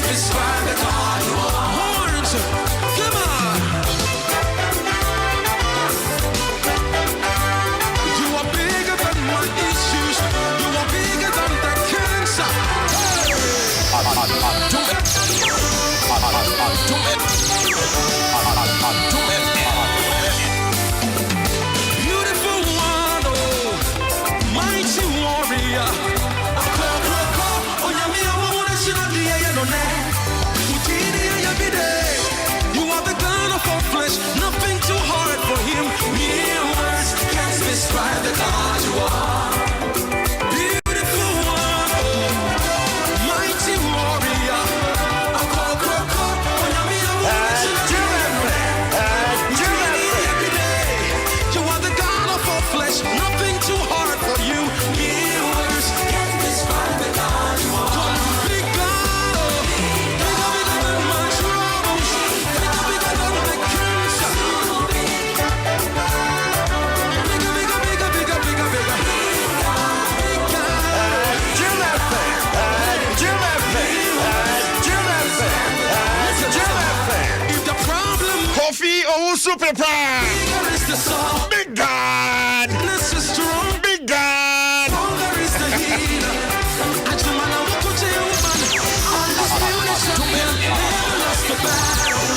describe the God you are. Horns, come on. You are bigger than my issues. You are bigger than the cancer. Do it. Beautiful one, oh, mighty warrior. You are the God of all flesh, nothing too hard for him. Mere words can't describe the God you are. Beautiful one, mighty warrior. You are the God of all flesh, nothing too hard for you. Mere words can't describe the God you are. Big God, bigger than my troubles, bigger than the cancer. If the problem Coffee or super prime. is the song, Big God. this is strong. Big God. There is the healer. Achumana wakuche umana. Undisputed champion, never lost the battle.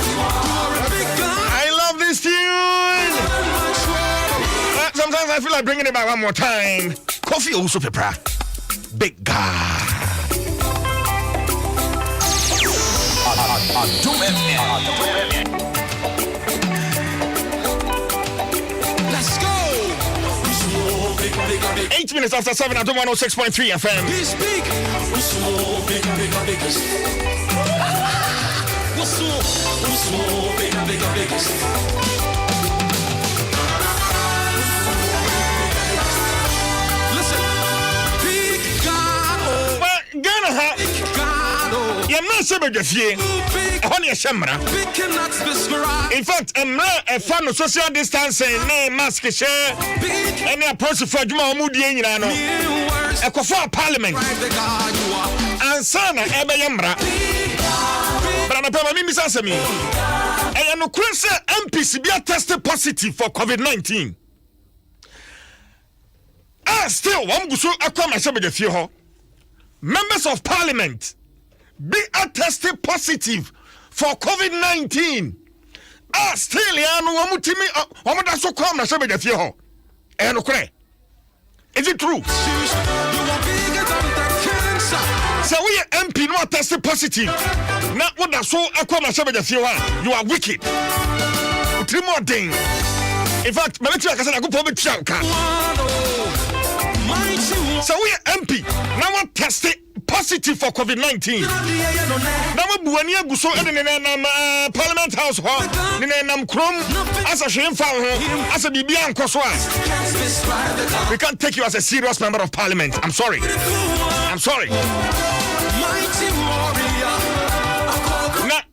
You are a big God. I love this tune. Sometimes I feel like bringing it back one more time. Coffee or super prime. Big God. Let's go. 8 minutes after 7 at Adom 106.3 FM. He's big. What's more, bigger, biggest. What's more, bigger, biggest. Listen, big God, oh, Well, Ghana, big God, oh, you're not so big. big, Honey, Shamra. big cannot describe. In fact, a fan of social distancing, name mask share, Big, and a process for Juma Mudi, you know, new words, a coffee parliament, describe the God you are. and Sana Eba Yambra. But I'm a permanent Miss me. And no Chris MPC be tested positive for COVID-19. Still, one go so aqua myself with a few members of parliament be attested positive for COVID-19. Still, ya no one mutimi one that so come myself with a few. And okay. Is it true? You are bigger than the cancer. So we MP no tested positive. Now what that so aqua myself with a few. You are wicked. Three more things. In fact, my lecturer said I go for chanka. So we MP now want tested positive for COVID-19. Now we buania guso in Parliament House in Chrome as a shame found as a Bibian Koswa. We can't take you as a serious member of Parliament. I'm sorry. I'm sorry.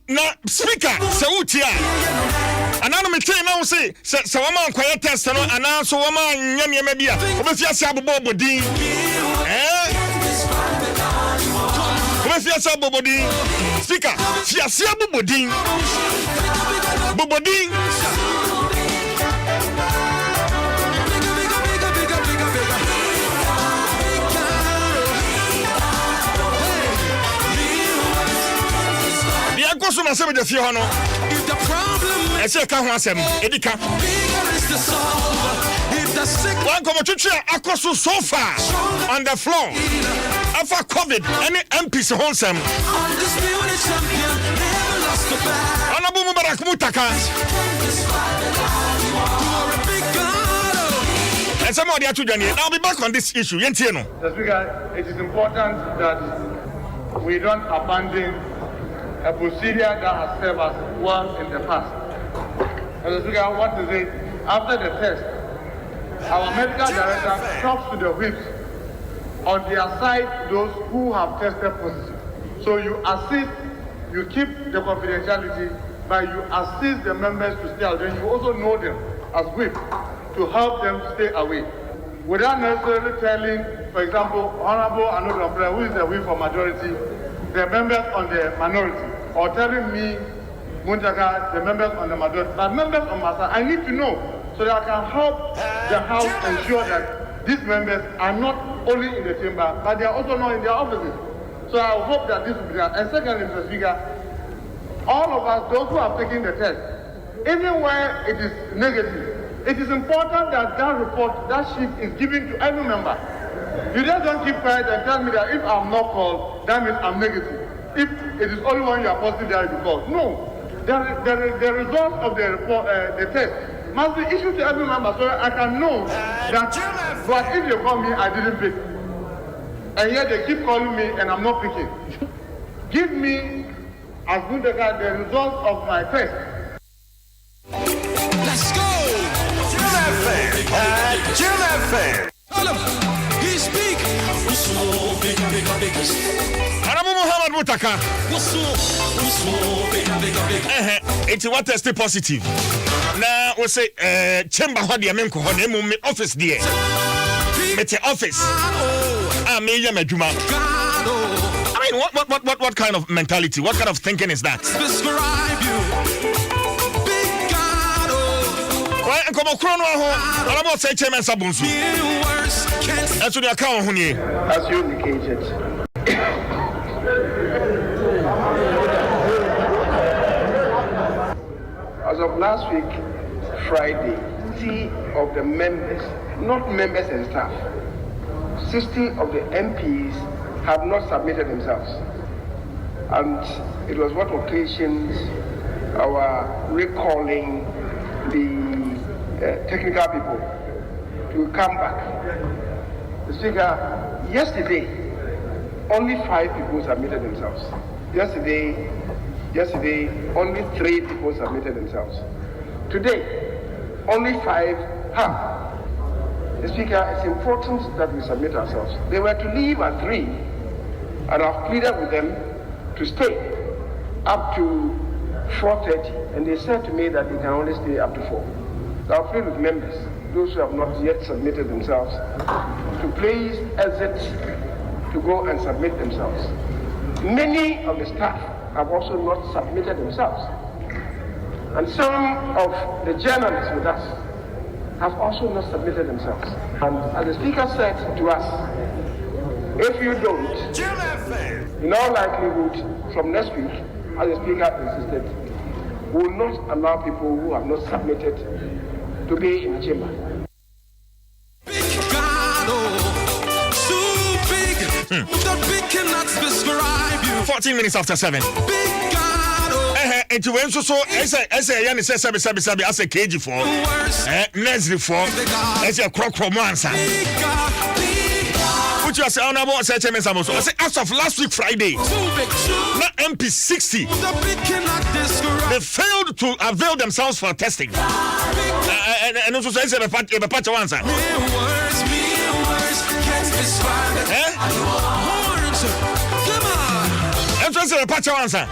Now, Speaker, Sautia. And I'm telling now say woman quiet test and so woman yanya media. Obefia say abobodi. Obefia say abobodi. Speaker, fia say abobodi. Bobodi. Dia koso na se me de fie ho no. If the problem I say ka ho asem, edika. is the solver, if the sick One come to akoso so far on the floor. After COVID, any MPs Nsem. undisputed champion, never lost the battle. Honorable Mubarak Mutaka. You are a big God. And somebody had to join in. I'll be back on this issue. Yentieno. Mr. Speaker, it is important that we don't abandon a procedure that has served us well in the past. Mr. Speaker, what is it? After the test, our medical director talks to the whips on their side those who have tested positive. So you assist, you keep the confidentiality, but you assist the members to stay out. Then you also know them as whip to help them stay away without necessarily telling for example, Honorable Adom 106.3, who is the whip for majority, the members on the minority, or telling me, Muntaka, the members on the majority, but members on my side, I need to know so that I can help the House ensure that these members are not only in the chamber, but they are also not in their offices. So I hope that this will be done. And secondly, Mr. Speaker, all of us, those who have taken the test, even where it is negative, it is important that that report, that sheet is given to every member. You just don't keep quiet and tell me that if I'm not called, that means I'm negative. If it is only when you are positive that you called. No. The result of the report, the test, must be issued to every member so I can know that, but if they call me, I didn't pick. And yet they keep calling me and I'm not picking. Give me, as good as the result of my test. Let's go! Jim FM. He speak. Honorable Muhammad Mutaka. It's what tested positive. Now we say chamber ho de menko ho na me office there. Me te office. Me ya madwuma. I mean what kind of mentality? What kind of thinking is that? Describe you. Big God. Right, and come on chrono ho. Honorable say chairman sabunsu. That's what you account ho ni. As you indicated. As of last week, Friday, 60 of the members, not members and staff, 60 of the MPs have not submitted themselves. And it was what occasions our recalling the technical people to come back. The Speaker, yesterday, only 5 people submitted themselves. Yesterday, only 3 people submitted themselves. Today, only 5 have. The Speaker, it's important that we submit ourselves. They were to leave at 3, and I've pleaded with them to stay up to 4:30, and they said to me that they can only stay up to 4. So I've pleaded with members, those who have not yet submitted themselves, to please exit to go and submit themselves. Many of the staff have also not submitted themselves. And some of the journalists with us have also not submitted themselves. And as the Speaker said to us, if you don't, in all likelihood, from next week, as the Speaker insisted, we will not allow people who have not submitted to be in the chamber. Big God, so big, the big cannot describe you. 14 minutes after 7. Big God, And to answer so, I say, Yanni says, Sabi, I say KG for, Nesri for, I say, Croc Romancer. big God, Which you say, Honorable, I say, Chairman Samoso. I say, as of last week, Friday, too big, too. not MP 60, The big cannot describe. they failed to avail themselves for testing. And also say, a patch of answer. Mere words, can't describe it. Horns, come on. And so say, a patch of answer.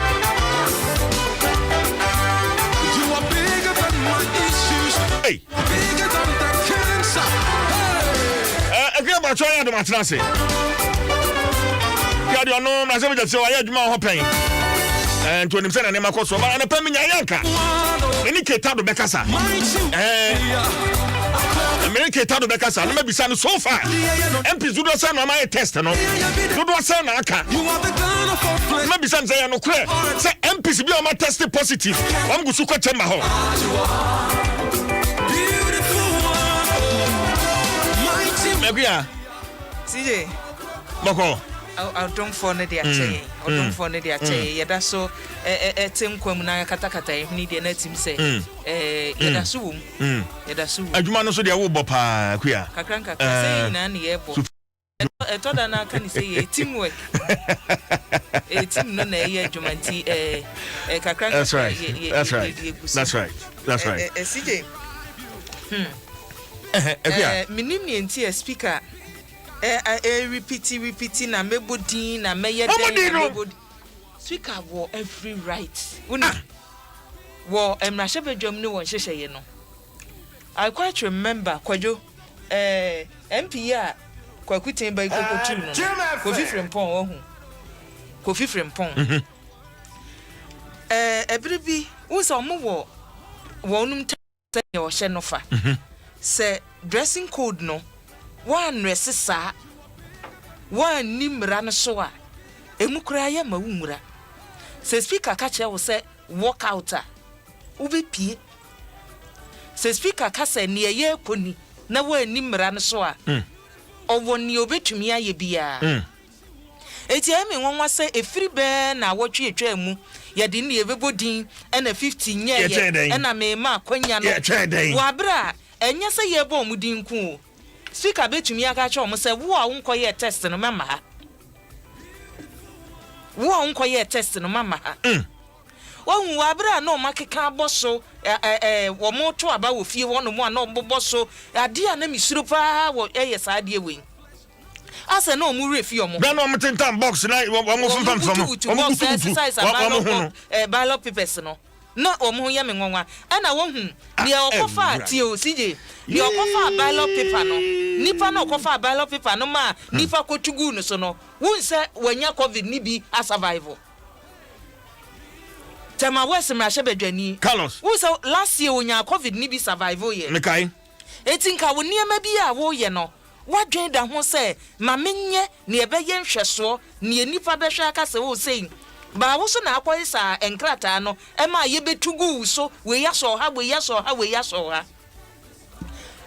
You are bigger than my issues. Hey, Bigger than the cancer. Hey. again, about trying to match Nancy. You know, I said, I had my hoping. And to him, and I'm a course, and a Pemina Yanka. Any Ketado Becassa. American Tado Becassa, maybe son so far. MPs do not send my test, no. Do not send a car. You are the God of all flesh. Maybe son say no clear. Say MPs be on my tested positive. I'm going to go to my home. Beautiful one. Mighty. CJ, Moko. Adom for ne dia che. Adom for ne dia che. Yeda so etem kwam na katakata ehni de na tim se. Yeda so wum. Yeda so. Adwuma no so de wo bo pa kuya. Kakranka say na ne yebo. Etoda na aka ni say teamwork. Team no na ye adwumanti kakranka. That's right. That's right. CJ. Minim ni enti speaker repeat na mebodin na meyeden speaker wo every right uni wo emrahye bedwam ni won hyehye no. I quite remember Kwajo MP a kwakutin ba ikokotu no Kofi Frimpong ohu Kofi Frimpong ebrebi unsa omo wonum ta ye o hye no fa se dressing code no one resisa one nimra no so a emukura ya ma wumura se speaker ka che wo se walk out a ubepie se speaker ka se ne ye koni na wa nimra no so a owo ni obetumi aye bia eti emi nwanwa se efiri be na wotwe etwa mu ye de ne ebebodin na 50 nye ye na me ma kwanya no wa bra enye se ye bo mudin ku speaker betumi aka che omo se wo a wonkoye test no mama ha wo a wonkoye test no mama ha won wa bra no makeka boso wo mo to aba wo fie wo no mo na boboso ade a na misuro pa wo eye sa ade we ase no mu refi omo bra no mo tentam box na wo mo fam omo exercise ballot papers no na omo ye me nwanwa na wo hu ne okofa tio CJ ne okofa ballot paper no nipa na okofa ballot paper no ma nipa kotugu no so no won se wanya covid ni bi a survival tema wese mrashe bedwani Carlos won se last year onya covid ni bi survival ye me kai etinka wo niema bi a wo ye no wadwen da ho se ma menye ne ebeye nhweso ne nipa behwe aka se wo sei ba wo so na akoyi sa enkrata no e ma ye betugu so we ya so ha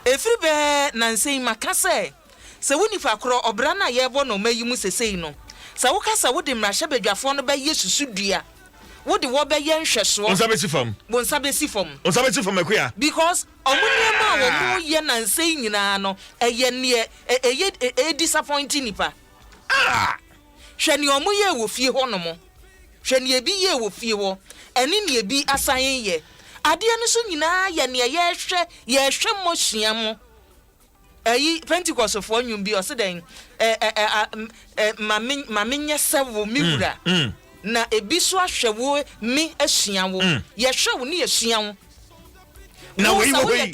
efiri be na nsei maka se wonifa kro obra na ye bo no mayimu sesei no se wo ka se wo de mrahye bedwafo no be yesusu dua wo de wo be ye nhweso onsabesi fam akuya because omuniema wo mo ye na nsei nyina no eye ne disappointing nipa hwani omuye wo fie ho no mo hwani ebi ye wo fie wo eni ne ebi asan ye ade no so nyina ye ne ye hwe mo hia mo ayi Pentecost fo nwum bi o se den ma menye sewo mi wura na ebi so ahwe wo mi ahia wo ye hwe wo ne ye hia wo na we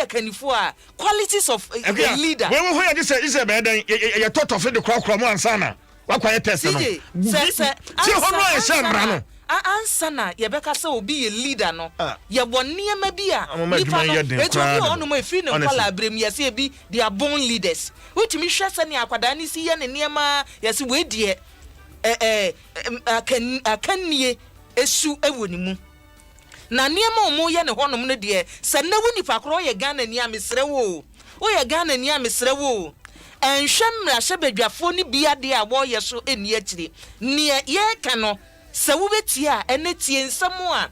kanifo a qualities of a leader we ho ye say be den ye toto fe de krokro mo ansana wakwaye test no se hono ye shambra no ansana ye beka se obi ye leader no ye bonne ma bi a nipa no eto bi onu ma free ne kwala abrem ye se bi they are born leaders wutimi hwe se ne akwada ni si ye ne niema ye se we die akanie esu ewoni mu na niema omo ye ne honom ne de se na woni pakro ye Ghana ni amesre wo o ye Ghana ni amesre wo enhwem ra hye bedwafo ni bia de a wo ye so eni akire ne ye ka no se wo betie a ene tie nsamo a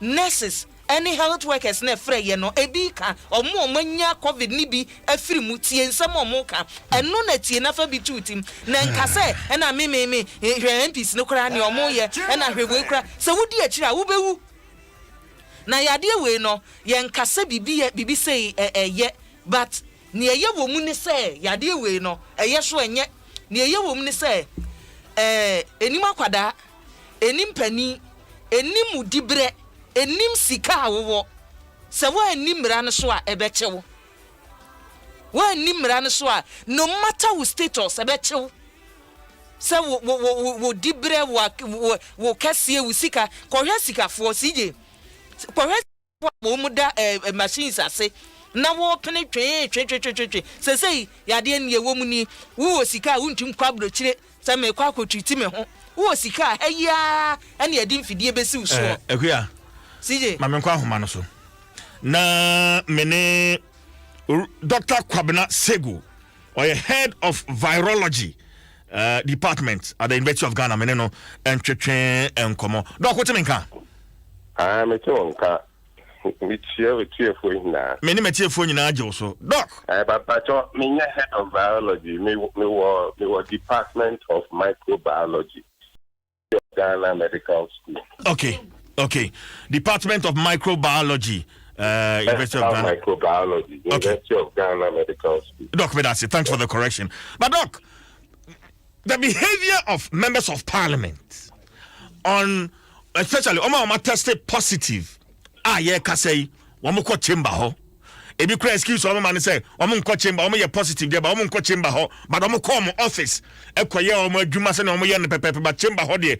nurses any health workers na frɛ ye no ebi ka omo manya covid ni bi afiri mu tie nsamo omo ka eno na tie na fa bi tutim na nka se na me hwɛ MPs no kra ne omo ye na hwɛ kra se wo di akire a wo bewu na yade we no ye nka se bibi sei ye but ne ye wo mu ne se yade we no ye so enye ne ye wo mu ne se enim akwada enim pani enim dibre enim sika awo se wo anim ra no so a ebechewo wo anim ra no so a no matter wo status ebechewo se wo dibre wo kasie wo sika kohwa sika fo CJ kohwa wo mu da machines ase na wo pene twe se yade ne wo mu ni wo sika wuntum kwabro kire se me kwa kwotwiti me ho wo sika eya ene adi mfidie besi uso akuya CJ ma menkwa homa no so na mene Dr. Kwabena Segu or head of virology department at the University of Ghana mene no entwetwe enkomo doc what menka me tonka me tie fo nyina me ni me tie fo nyina agye so doc but me head of virology me wo department of microbiology Ghana Medical School. Okay. Department of Microbiology. University of Ghana. Microbiology. University of Ghana Medical School. Doc Vedasi, thanks for the correction. But Doc, the behavior of members of parliament on, especially Oma tested positive. Yeah, Kasei, Wamoko chamber ho. ebi kura excuse omo man say omo nko chamber omo ye positive there ba omo nko chamber ho but omo come office ekoye omo adwuma say na omo ye no pepepe ba chamber ho de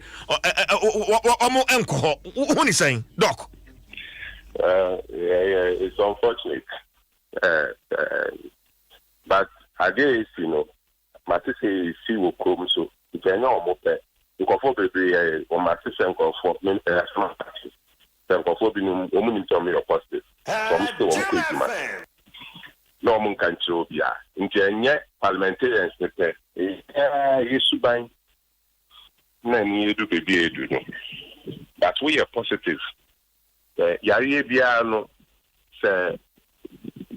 omo enko ho who ni saying doc it's unfortunate but again my say see wo come so if you know omo pe nkofo bebe o ma se nkofo me nkofo bi no omo ni tell me your positive so I'm still on quick man no omo kan chiro bia nti enye parliamentarians pe yesu ban na ni edu bebe edu no that we are positive yare bia no se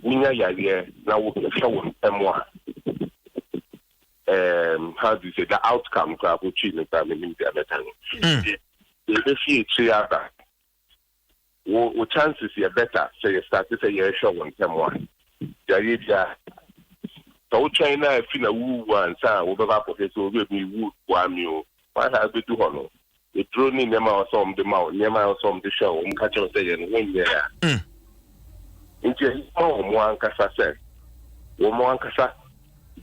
ninya yare na wo hwe emo how do you say the outcome crap which is the meaning the time if you see other wo chances are better say you start to say you show one time one yeah so China fina wu one sa wo baba professor we be wu wa mi o why have we do hono the drone in them or some the mouth nema or some the show catch us say when yeah into mo ankasa say wo mo ankasa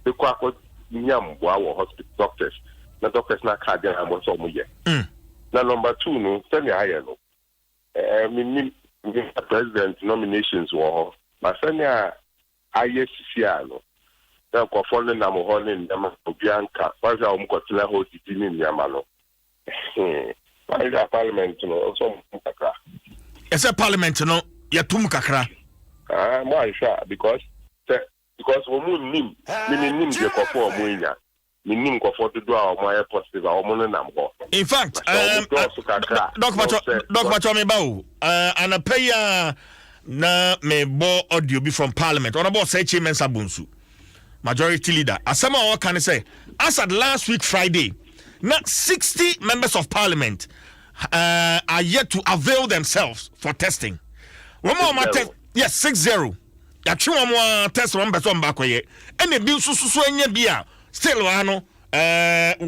the kwako nyam wa hospital doctors na doctors na card and what some ye na number 2 no send ya no me president nominations wo ma send ya ISCR no na ko follow na mo honin na obianka wa ja o mkotela ho titi ni nyama no parliament no so kakra ese parliament no ya tum kakra mo sure because women nim the kofo omunya minim kofo to do our more positive omo na mbo in fact doc Pacho me bawo anapaya na me bo audio be from parliament on about say chairman Sabunsu majority leader asema o can say as at last week Friday not 60 members of parliament are yet to avail themselves for testing one more yes 60 ya twa mo test one person back ye ene bi sususu anya bia still wano at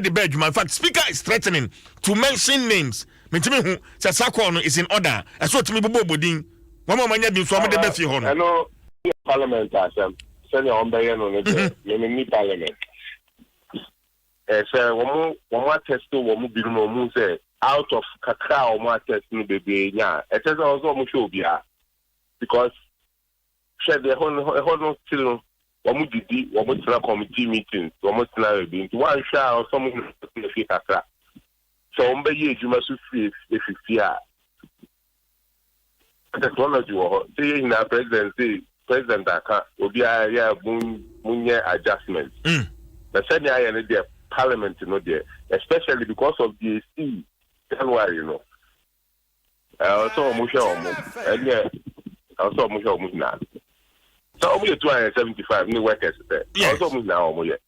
the bedroom. In fact speaker is threatening to mention names mentimi hu say sakwa no is in order eso timi bobo bodin one more manya bi so am de be fi ho no hello parliament asem say on be no ne me parliament say one more test one bi no mu say out of kakra one more test no bebe nya e tell also mo show bia because share the whole still one didi one committee meetings one be one share or some kakra so on be ejuma so free if fear technology wo say na president aka obi ya munye adjustment the senior aya ne the parliament no there especially because of the AC January so mo share omo also mo show mo na so we 275 new workers there also mo na omo ye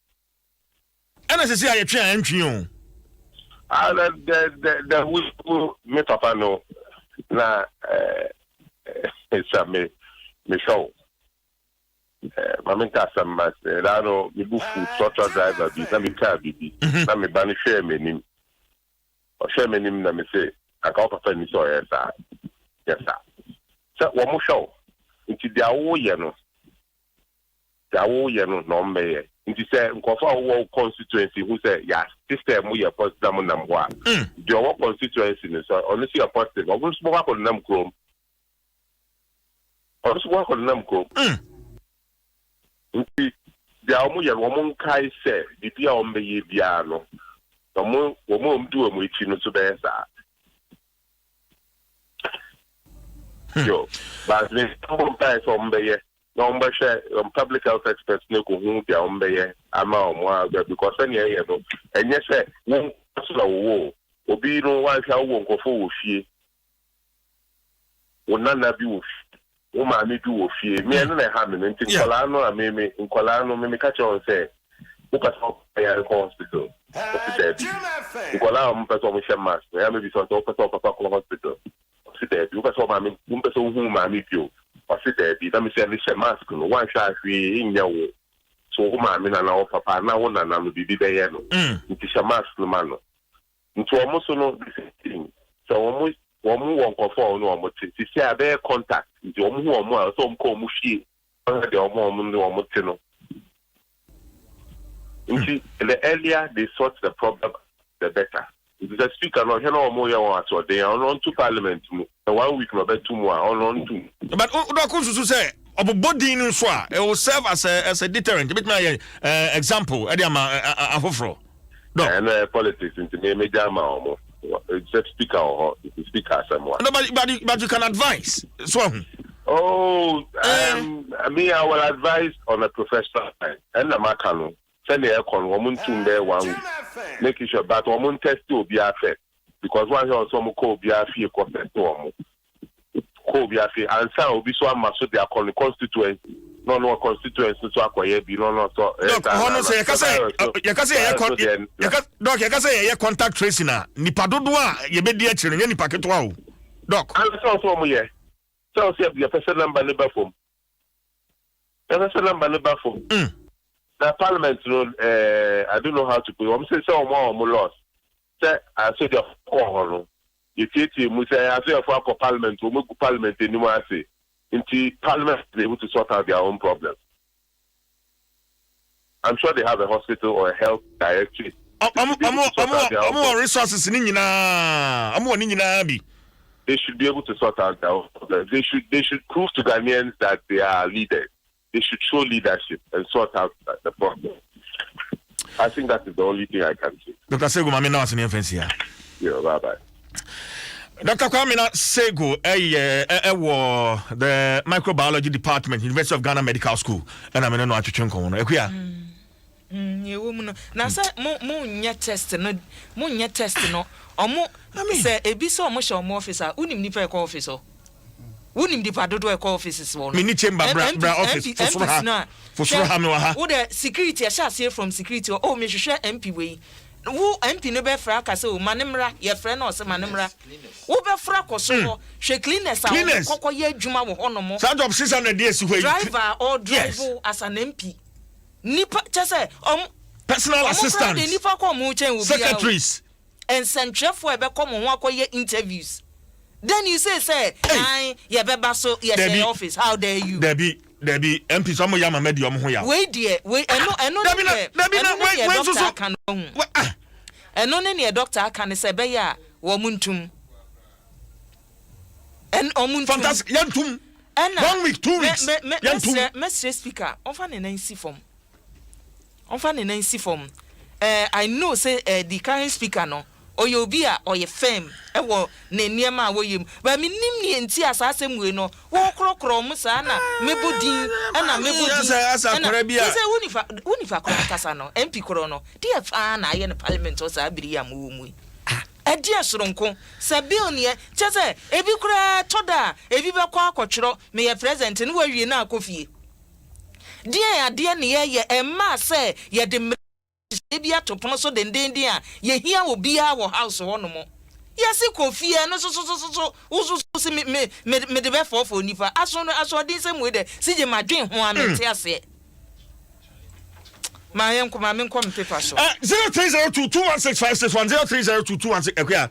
ana se ya twa antwi o the we me papa no na me show mamenta sama la no me bufu social driver bi na me car bi na me ba ni share menim o share menim na me say aka papa ni so yes sir one more show into the awoye no no me into say nkofo constituency who say ya system we are positive nam wa the our constituency so honestly are positive we work on nam krom into the awoye wo kai say the bia o me bia no wo do mo ichi no so be sa yo but me some guys on be no mba share public health experts ne ko hu bia on be ama omo because any here no enye say won so wo obi no wa hwa wo nkofo wo fie wonana bi wo wo ma me bi wo fie me no na ha me nti nkola no ameme nkola no me ka che on say wo ka so ya hospital nkola mo person mo share mask ya me bi so to papa ko hospital there you person ma me person hu ma me bio o se there bi na me say me mask no wan hwa hwe nya wo so hu ma me na na papa na wo na no bibi be ye no nti mask no ma no nti o mo so no so o mo Woman won't conform no more. See, I bear contact. The woman who are more, some call Mushi, the woman no more. The earlier they sort the problem, the better. The speaker, no, more, so they are on to parliament. 1 week, no, 2 more, on 2. But Odakusu say, body in Swa, it will serve as a deterrent. A bit my example, Ediama Afofro. And politics into major amount. It's a speaker or the speaker somewhere. No, but you can advise. So, me, I will advise on a professional line. And the Macano, send the aircon, woman to there 1 week. Making sure, but woman test to be affected. Because one here some could be a fee content to could be a fee, and some will be so much so they are calling constituency. No constituency so acquire be no so. Look, say you can say you contact tracing na nipa dodoa ye be dia chire nipa ketwa o. Doc. And so mo ye. So say your person number never phone. Your person number never phone. The parliament I don't know how to put. I'm say so more lost. Say I say the call you take mu say I say for parliament we go parliament anymore say. Into parliament is able to sort out their own problems. I'm sure they have a hospital or a health directory. Resources They should be able to sort out their own problems. They should prove to Ghanaians that they are leaders. They should show leadership and sort out the problem. I think that is the only thing I can say. Dr. Segu, Mami, now it's an here. Yeah, bye-bye. Dr. Kwamina Segu, the microbiology department, University of Ghana Medical School, and I'm in no achunko. You woman, now say mo test no, or mo say a biso mo show more officer, unim nipa ko officer. Unim nipa dodo ko offices won. Mini chamber bra office for sure ha. Wo the security I shall say from security oh me hwehwe MP we. Wo MP no be fra ka say o manemra ye frɛ no se manemra wo be fra koso hwe cleaners kokko ye adwuma wo hono mo sa job 600 days hwe driver or driver as an MP nipa chese personal assistant nipa ko mo chen wo secretaries and centrefo e be come ho akoye interviews then you say I ye be baso ye office how dare you Debbie MP so mo ya mama di omho ya we eno ne doctor kan say be ya wo muntum en omuntum fantastic yantum 1 week 2 weeks yantum Mr. Speaker on fa ne nansi form I know say the current speaker no oyobia oye fam ewo ne niema woyem ba minim ne enti asasem we no wo krokro mu sa na mebodin na mebodin asa kora bia say unifa kora kasa no MP koro no dia fa na aye ne parliament o sa abiri ya mu dia soronko sa bill ne chese ebi kora toda ebi be kwa akotwero me ye president ne wawie na akofie dia ne ye emma say ye de ebi atopono so denden a ye hia wo bia wo house ho no mo yesi kofie no so usu me de be for nifa aso din se mu de sije madwen ho amete ase ma yen kuma men kom paper so 0302216561 030221 ekwa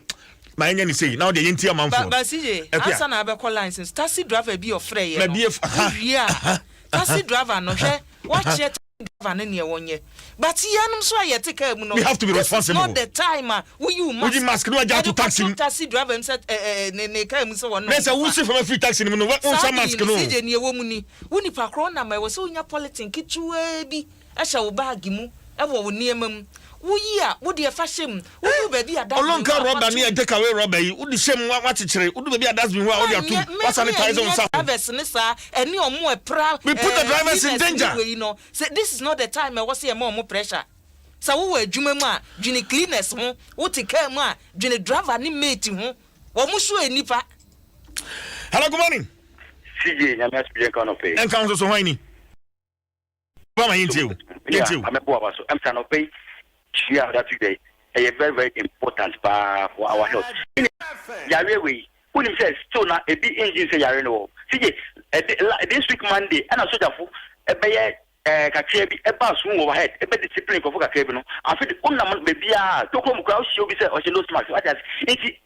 ma yen ni say now the yenti amanfo ba sije asa na be call license taxi driver bi ofre ye no taxi driver no hwe watch it but yanum so ayeteka mu no we have to be responsible. Not the time you must we mask no to taxi driver him said ne kai mu so won no say we see from free taxi no won mask no sije ne ewo mu ni woni pa kro na ma we so nya politin kitua bi ehya wo bag mu e wo niema mu wuyi a wo de fa hyem wo ba bi ada olonka rubber ne take away rubber yi wo de hyem wa chichere wo de ba bi ada bin wa wo de atum wa sanitize on sa drivers ne sa eni omo e pra we put the drivers in danger you know say this is not the time I was say more pressure sa wo adwuma mu a dwene cleaners ho wo te car mu a dwene driver ne mate ho wo mu so enipa. Hello, good morning CJ na me speak on pay en kan so hwan ni ba ma yintiu I'm a boy so I'm trying to pay that today a very very important for our health yare we when him says so na e bi engine say yare no CJ this week Monday and a soldier fu e be kakra bi eba so overhead ebe discipline ko kakra bi no afi de unam baby a tokro mu crowd show bi say o no smart what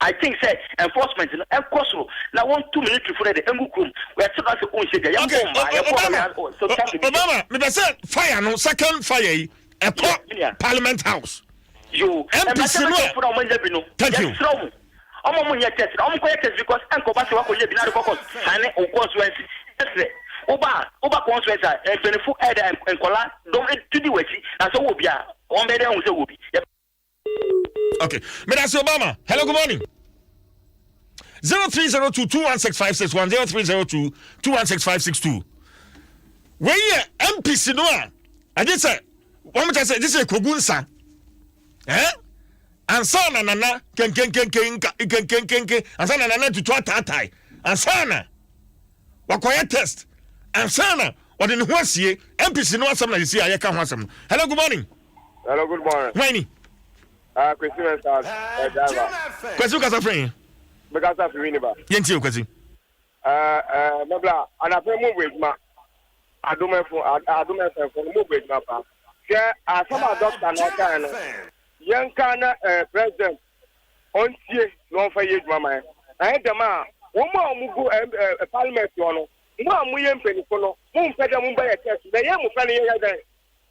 I think say enforcement no enkoso na 1 2 minutes for the engukrum we tell us o nse ya so Obama me say fire no second fire Parliament House yo MPC no thank you omo munye test omo ko test because enko ba se wa ko ye bi na ko sane o constituency Oba conference and 24 head and collar don't to the way and so will be on better on will be. Okay, Mr. Obama, hello, good morning. 0302216561 0302216562. Where MPC no? I just said, one more time, this is Kogunsa. Eh? And sana nana ken and sana nana to tatai and sana wakoya test. And sana, or in Huasie, MPC no some like see I can have some. Hello, good morning. Hello, good morning. Winnie. Question Question ka friend. Because of Winiba. Yenti question. Mabla, and I pay move with ma. I do my for move with ma pa. Some doctor no can. Young kana president on tie no for ye mama. I dem a wo ma mu go parliament no. Mo amuye mpenifo no mo mpede mo ba ye test na ye mo fa ne ye den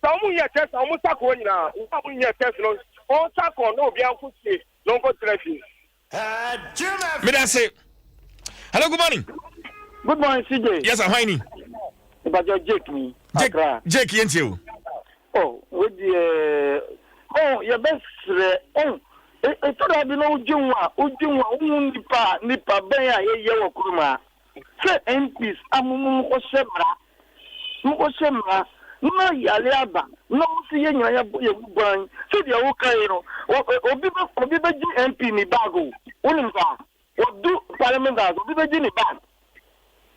so mo ye test mo sako nyina mo ye test no o sako no obi an kutie no go traffic me da say hello, good morning. Good morning, CJ. Yes, I'm Winnie. But your Jake me. Jake yenti o. Oh, with the your best it's not be no ujunwa nipa ben ya ye okuruma. Say MPs amumu ko semra no yale aba no si ye nyanya ye buban so de wo kai no obi be gi MP ni bago unim ka do parliament as obi be gi ni bag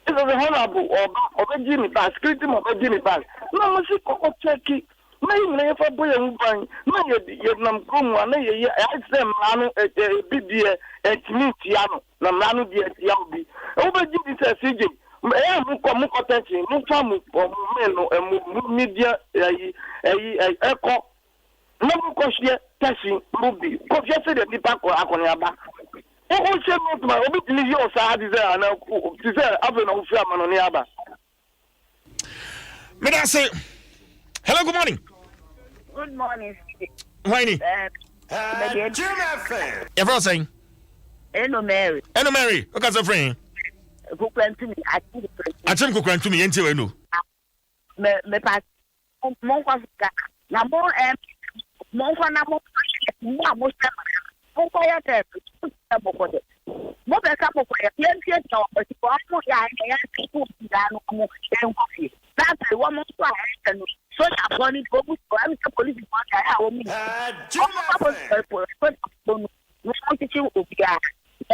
it is a honorable obi gi ni bag security mo be gi ni bag no mo si ko check na yi na fa boye buban na ye nam komu na ye exam anu bidie etimitia no na mranu die tia obi obeji di se CJ mu ko tension mu fa mu media eko na mu ko hye tension rubi ko hye se de nipa ko akoni aba o se no ma obi tini yo sa di ze na ti se ave na ufia mano ni aba Me da say hello, good morning. Good morning. Winnie. Everyone saying Hello, Mary. Hello, Mary. Okay, so friend. Who went to me? I think who went to me yenti we no. Me pass. Mon kwa na mo na mo mo kwa ya te mo kwa de mo be ka mo kwa ya yenti na mo ti ko mo ya ku da no mo en kwa fi na ta wo mo kwa ya no so ya boni go bu ko am ka police ko ya wo mi mo ti ti obi a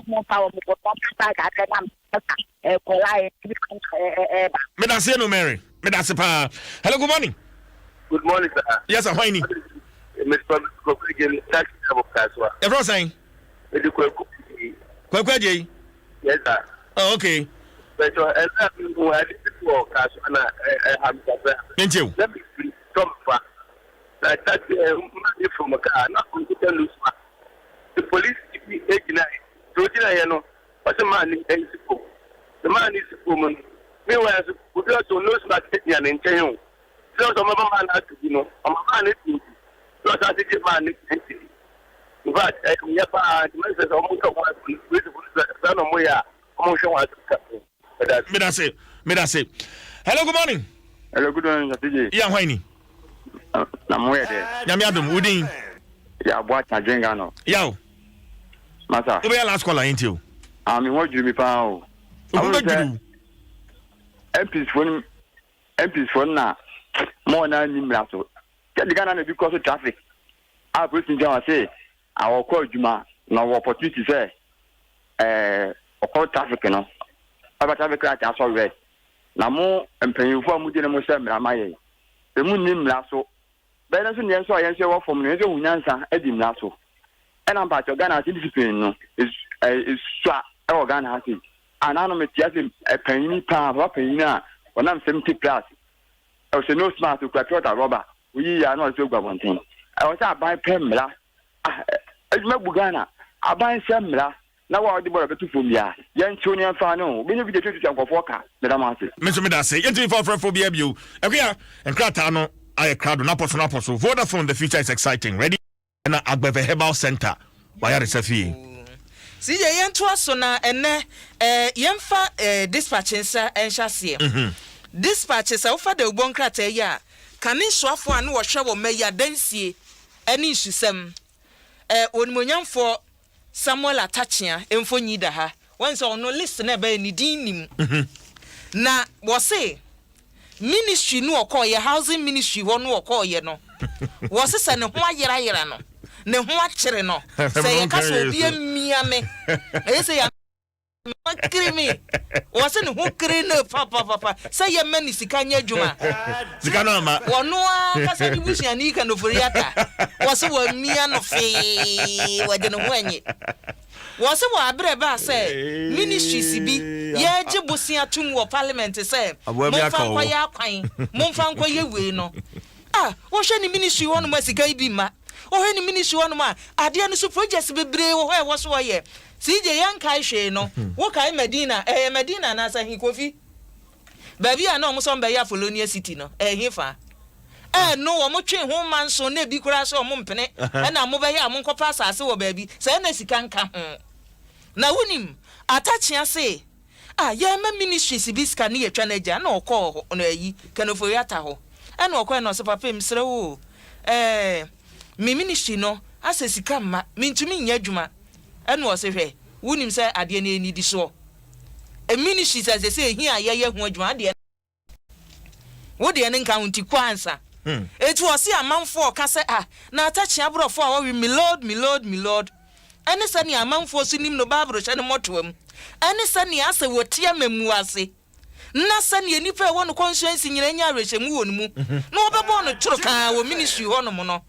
mo pa wo mo ko pa ka ka na ko la Me da say no, Mary. Me da say pa. Hello, good morning. Good morning, sir. Yes, I'm Winnie. Mr. Kokugen, tax of Kaswa. Everyone saying Kwekwaje. Yes, sir. Oh, okay. But who had before Kaswana, Thank you. Let me come back. That's money from a car, not going to lose. The police, what's the man is the man is a woman. Meanwhile, we got to lose my and in China. So, the man has to, I'm a man. So, I think a man is but the message almost Me da say. Hello, good morning. Hello, good morning, CJ. Yeah, Winnie. Na moya de. Nyame Adom udin. Ya bwa tajenga no. Yo. Masa. Obe ya last caller into. Ami wo juru mi pa o. Obe juru. MPs phone na mo na ni mraso. Ya diga na because of traffic. I person just say our call juma na opportunity say okọ traffic no. Aba traffic light aso red. Na mo empanyinfo amu de na mo say mramaye. Emu ni mraso. Bẹ́ẹ̀ náà sọ ní ẹ̀sọ́ àyẹ̀nsẹ́ wọ́n fọ̀mù ní ẹ̀sọ́ òun yánsa ẹ̀dì mìíràn so ẹ̀nà mpàtẹ́ Ghana àti discipline no èsù ẹ̀wọ̀ Ghana àti ànánu mi tìyà sí ẹ̀pẹ̀yìn paa bàbá pẹ̀yìn náà wọ́n nam 70 plus was no smart to crack out a rubber. We are not so good one thing. I was out by Pemla. It's my Bugana. I buy Semla. Now I'll do a for me. Young Tony Fano. We never get to talk of Walker. Madam Martin. Mr. Medase, you for you. And Cratano, I crowd on Apostle. Vodafone, the future is exciting. Ready? And Agbeve Herbal Center. Why are you See, yen Dwaso na ene yemfa dispatches and chassis. Dispatches over the Bonkrate ya. Kani swafo anu wo hwe wo meya dansie ani susem. Onmunyam for Samuel Atachia emfo nyida ha. Once on no list na be ni dinim. Na wo say ministry no okoye housing ministry wo no okoye no. Wo se ne ho ayera no. Ne ho akere no say ye kaso obi amia me e say ya krimi wo se ne ho kre no papa say ye mani sika nya adwuma sika no ma wono a kasa di busia ni ka no foriata wo se wo amia no fe wo de no ho anyi wo se wo abre ba say ministries bi ye je busia tum wo parliament say mo fa kwa ya kwan mo fa kwa ye we no wo hwe ni ministry wo no ma sika bi ma o he ni ministry wonu ma ade no so projects bebre wo he wo so ye CJ yankai hwe no wo kai Medina Medina na sa hi kofi baby a no mo so mbe ya Folonia City no he fa no wo mo twe ho man so na bi kura so mo mpene na mo be ya mo nkopa asase wo baby sa na sika nka ho na wonim atachia se ye ma ministry si biska na ye twa na ja na okọ no ayi kanofo yata ho na okọ na so papa msre wo me ministry no asesika ma mintumi nya adwuma eno wo se hwe wonim se ade na eni di so e ministry say hi ayeye ho adwuma ade wo de ne nka hunti kwansa etu wo se amanfo ka se na atachi abrofo a wo wi me lord ene se ne amanfo so nim no babro hye ne motoam ene se ne ase wo tie mamu ase na se ne nipa wo no conscience nyina nya arehemu wo mu na obebo no turo ka wo ministry ho no mo no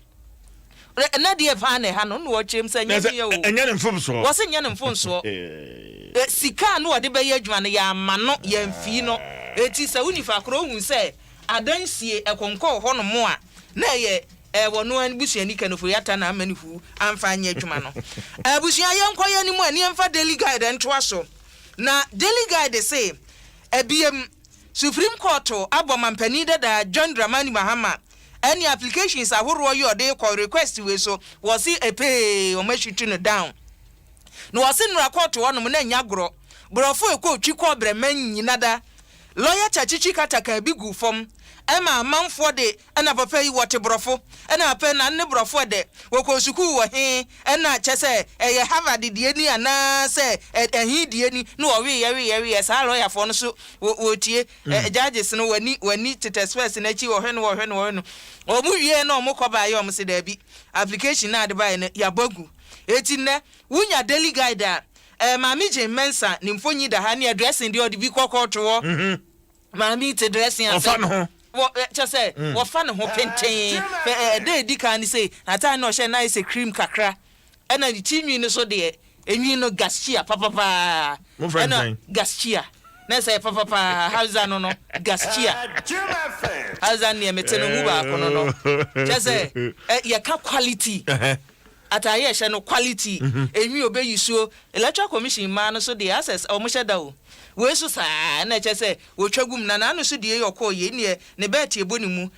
na de fa na ha no no wo chem se nya ye o enya ne mfomso wo se nya ne mfomso sika no wo de be ye adwuma no ya ma no ya mfi no eti se unifa kro hu se adansie ekonko ho no mo a na ye wono an busuani kanofo yata na amani hu amfa nya adwuma no abusua ye nkoye ni mu ani amfa daily guide ntwa so na daily guide say ebiem Supreme Court abomampani da John Dramani Mahama any applications ahoro yo dey call request we so was it a pay o mashitu no down no was in record one mo na nya gro brofo ekọ twikọ breman nyinada lawyer chachichi kataka bigu fom ema amanfo de na papa yi wote brofo na papa na ne brofo de woko suku wo he na chese ye Harvard de ni ana se ehi de ni no wo we sa lawyer fo no so wotie judges no wani tetesfes na chi wo hwe no o mu wie na o mu koba ye o mu se da bi application na de ba ya bagu eti ne wunya daily guide mami je mensa ni mfonyi da ha ne addressing de odi bi kokoto mami te dressing afan wo chese wo fa ne ho penten de di kan ni say ata no hye na ise cream kakra na di tinwi ni so de enwi no gaschia papa na gaschia na say papa hausa no gaschia hausa ni emeteno mu ba kono no chese ye ka quality ata ye hye no quality enwi obeyisuo electoral commission ma no so de access o mo hye da o we so sa na chese wo twagum na no so de yokọ ye ne bet eboni mu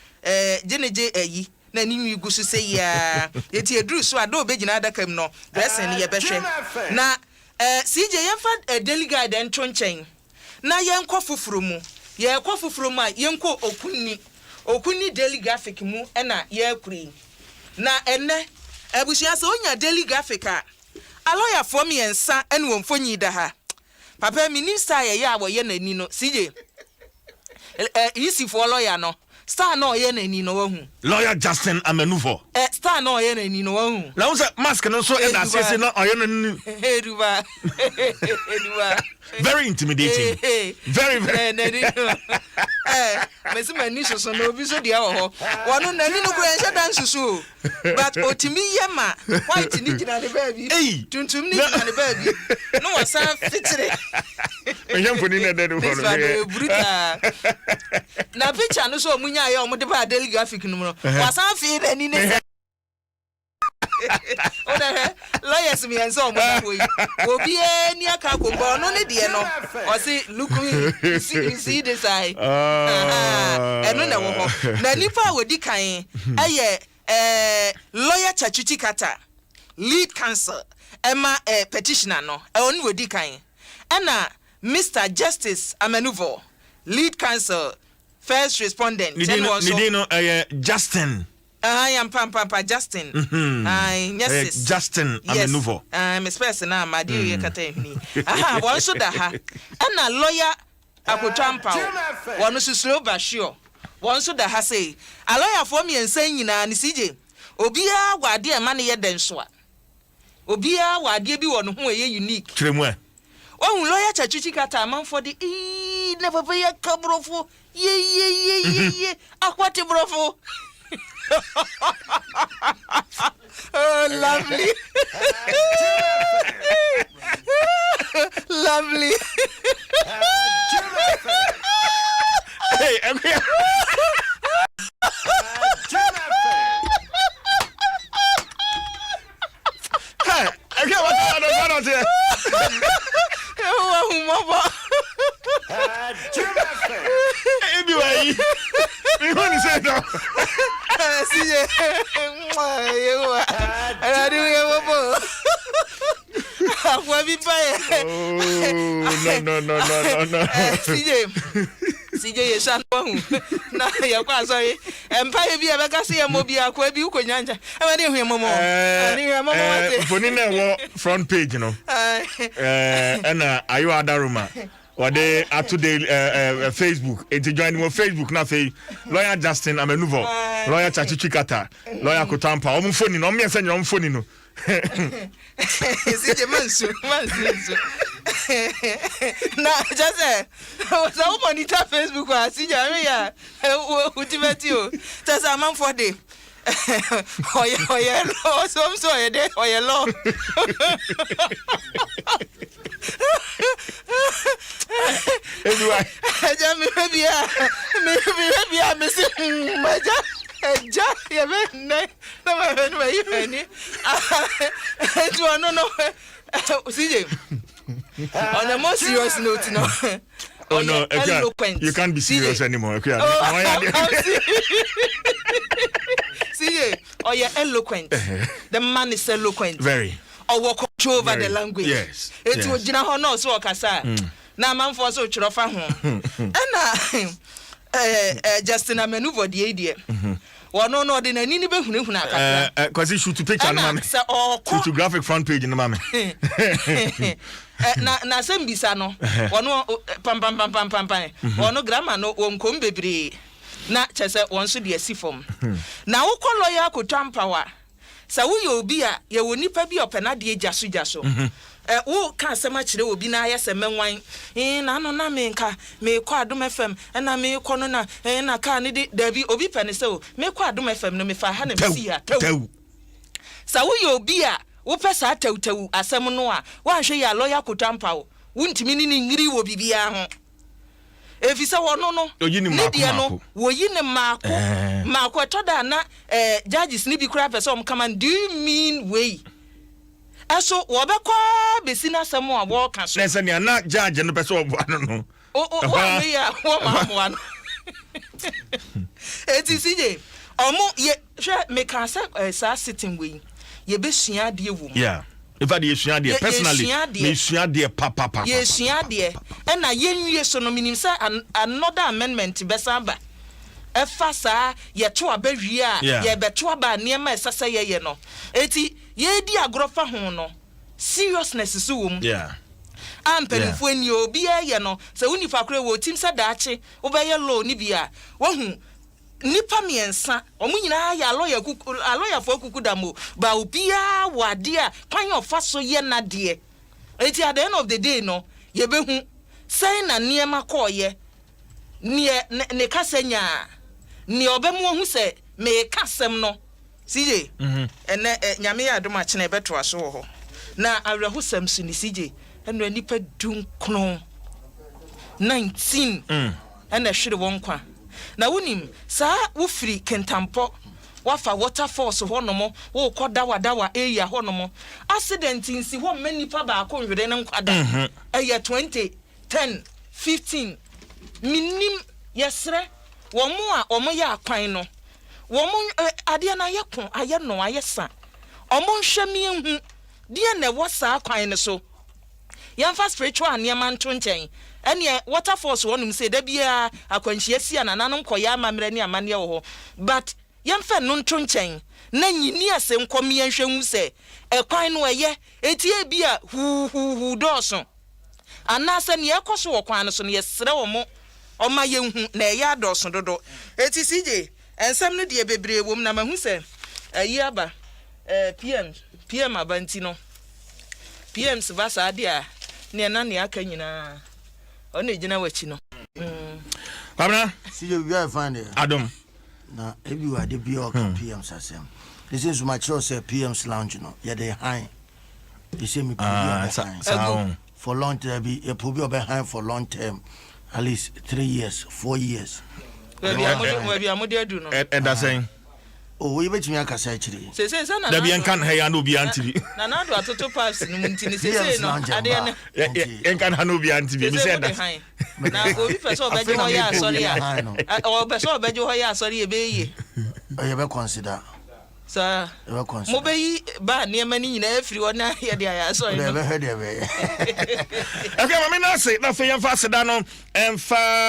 geneje ayi na ni nwi gusu se ya eti edru so ado obegina adakam no dressing ye behwe na CJ yemfa daily guide entonchen na yenkọ fufuru mu a yenkọ okunni daily graphic mu na ye kuri na enne abusia se onya daily graphic a lawyer for me ensa ene wonfonyi da ha papa minister ye wo ye nani no CJ isi for lawyer no star no ye nani no wahu lawyer Justin Amenufo star no ye nani no wahu na wo se mask no so e da sese no oye nani eduba very intimidating. Very Messi Maniso so no biso dia ho. Wanu nani no kura nsha dan susu. But otimi yema white ni gina the baby. Tuntum ni gina the baby. No wasa fitire. Enyam foni na dedo for no. Bruta. Na picture no so omunya ya omo de ba daily graphic no no. Wasa fi na ni ne. Lawyers me and so boy. Obi ni aka kombo no ne de no. O say look me you see this eye. Eno na wo ho. Na nipa wodi kan lawyer Chachuchi Kata lead counsel Emma petitioner no. Oni wodi kan. Ana Mr. Justice Amenuvo lead counsel first respondent. Nidino Justin. I am Papa Justin. Yes, Justin Amenuvo. Miss Person, my dear, you can tell me. Aha, one so that ha. And a lawyer, I could jump out. One so slow, but sure. One so that ha say, a lawyer for me and saying, in a CJ. Obia, what dear money at them swat. Obia, what dear be one who are unique. Tremwe. Oh, lawyer Chachuchi Kata, man for the never be a cabrofo. Ye. Aquati brofo. Oh, lovely. Lovely. Hey, no. CJ yesha no na yakwa sorry empire bi abeka se ya mobi akwa bi ukonyanja e ma de hwemo foni na wo front page you know and ayo adaruma or they are today Facebook it join me Facebook na fe lawyer Justin Amenuvo lawyer Chachuchi Kata lawyer Kotampa o mfoni no me ense nyom mfoni no CJ mansu na just so monitor Facebook wa CJ ya ultimate o just a man for day oye lo so oye de oye lo anyway maybe me say maja ja ye be ne na ma you ni no CJ on a more serious note no. Oh no, you can't be serious anymore. See, you're eloquent. The man is eloquent. Very. Or walk control over the language. Yes. It's what you know, no, so Kasa. Now, man, for so Chirofa home. And Justin Amenuvo, the idiot. Well, no, then I need to be because he shoot to picture to graphic front page in the moment. Na sembisa no wono pam wono grammar no wonkom bebre na chese won so de asifom na wokọ lawyer Kotampa wa sa wo ye obi a ye woni pa bi opena de jaso wo ka asema kire obi na aye semenwan na no na me nka me kọ Adom FM na me kọ no na ka ne de dabi obi pene se o me kọ Adom FM no me fa ha na me si ya tawu sa wo ye obi a wo pesa tawtawu asem no a wa hwe ya lawyer Kotampa wo wuntimi ni ngiri wo bibia ho efisa wono no ne dia no wo yi ne mako toda na judges ni bi kura person come do you mean way eso wo be kwa besina asem a wo ka so nese ne na judge no person obo ano no wo me ya wo mamu ano eti CJ omo ye hwe me ka sa sitting way ye be sua de wo yeah if I sua de personally me sua de papa ye sua de e na ye nwie so no minim say another amendment be samba e fa sa ye to abawie a ye be to aba niam esasa ye no eti ye di agrofa ho no seriousness so wo yeah ampelinfo ni obi ye no se woni fa kure wo tim sa daache wo be ye law ni bia wo hu nipa miensa omunyina ya lawyer for kukudamo ba obia wade a kwan ofa so ye na de eti at the end of the day no yebehu sai na niema koye ne kasenya ne obemu hu se me kasem no sije ene nyame ya adom a chene beto aso ho na awrehusam su ni sije eno nipa dunkron 19 ena hwere won kwa na wonim saa wo firi kentampo wafa waterfalls honomo wo koda wadawa area honomo accident nsi ho manipa ba ko hwere ne nkwada eye 20 10 15 minim yesre womo a omo ya akwan no womo ade na yekon aye no ayesa omo nhwemi hu die na wosa akwan ne so yamfa spiritual aniema nto nchen ene waterfalls wonum say da bia akwanhia sia na nanom koya amamre ne amane wo ho but yamfa no nto nchen na nyini ase nkomi anhwehwu se ekwan no eye etie bia hu doso anase ne ekoso wo kwan no so ne yesre wo mo oma yehu na eya doso dodo eti sije ensem no de bebre wom na mahu se ayi aba PM abanti no PM sibasa ade a ne na ne aka nyina ona ejina wachi no Kwabena sije we are fine Adom na ebi wa de bi o PM sasem this is my choice PM's lounge no ya dey high you see me for long term be a probably be high for long term at least 3 years 4 years we be amode adu no da saying oh we betimi akasa akire se na da bien kan he ya no bi antiri na na do atoto pass no muntini se no ade ne en kan ha no bi antiri bi se da na obi person obeje ho ya sorry ya o person obeje ho ya sorry e be ye you be consider sa mo be yi ba ne ma ni nyina afiri wona ye de ya sorry be he de be okay mama na say na fe yan fa seda no emfa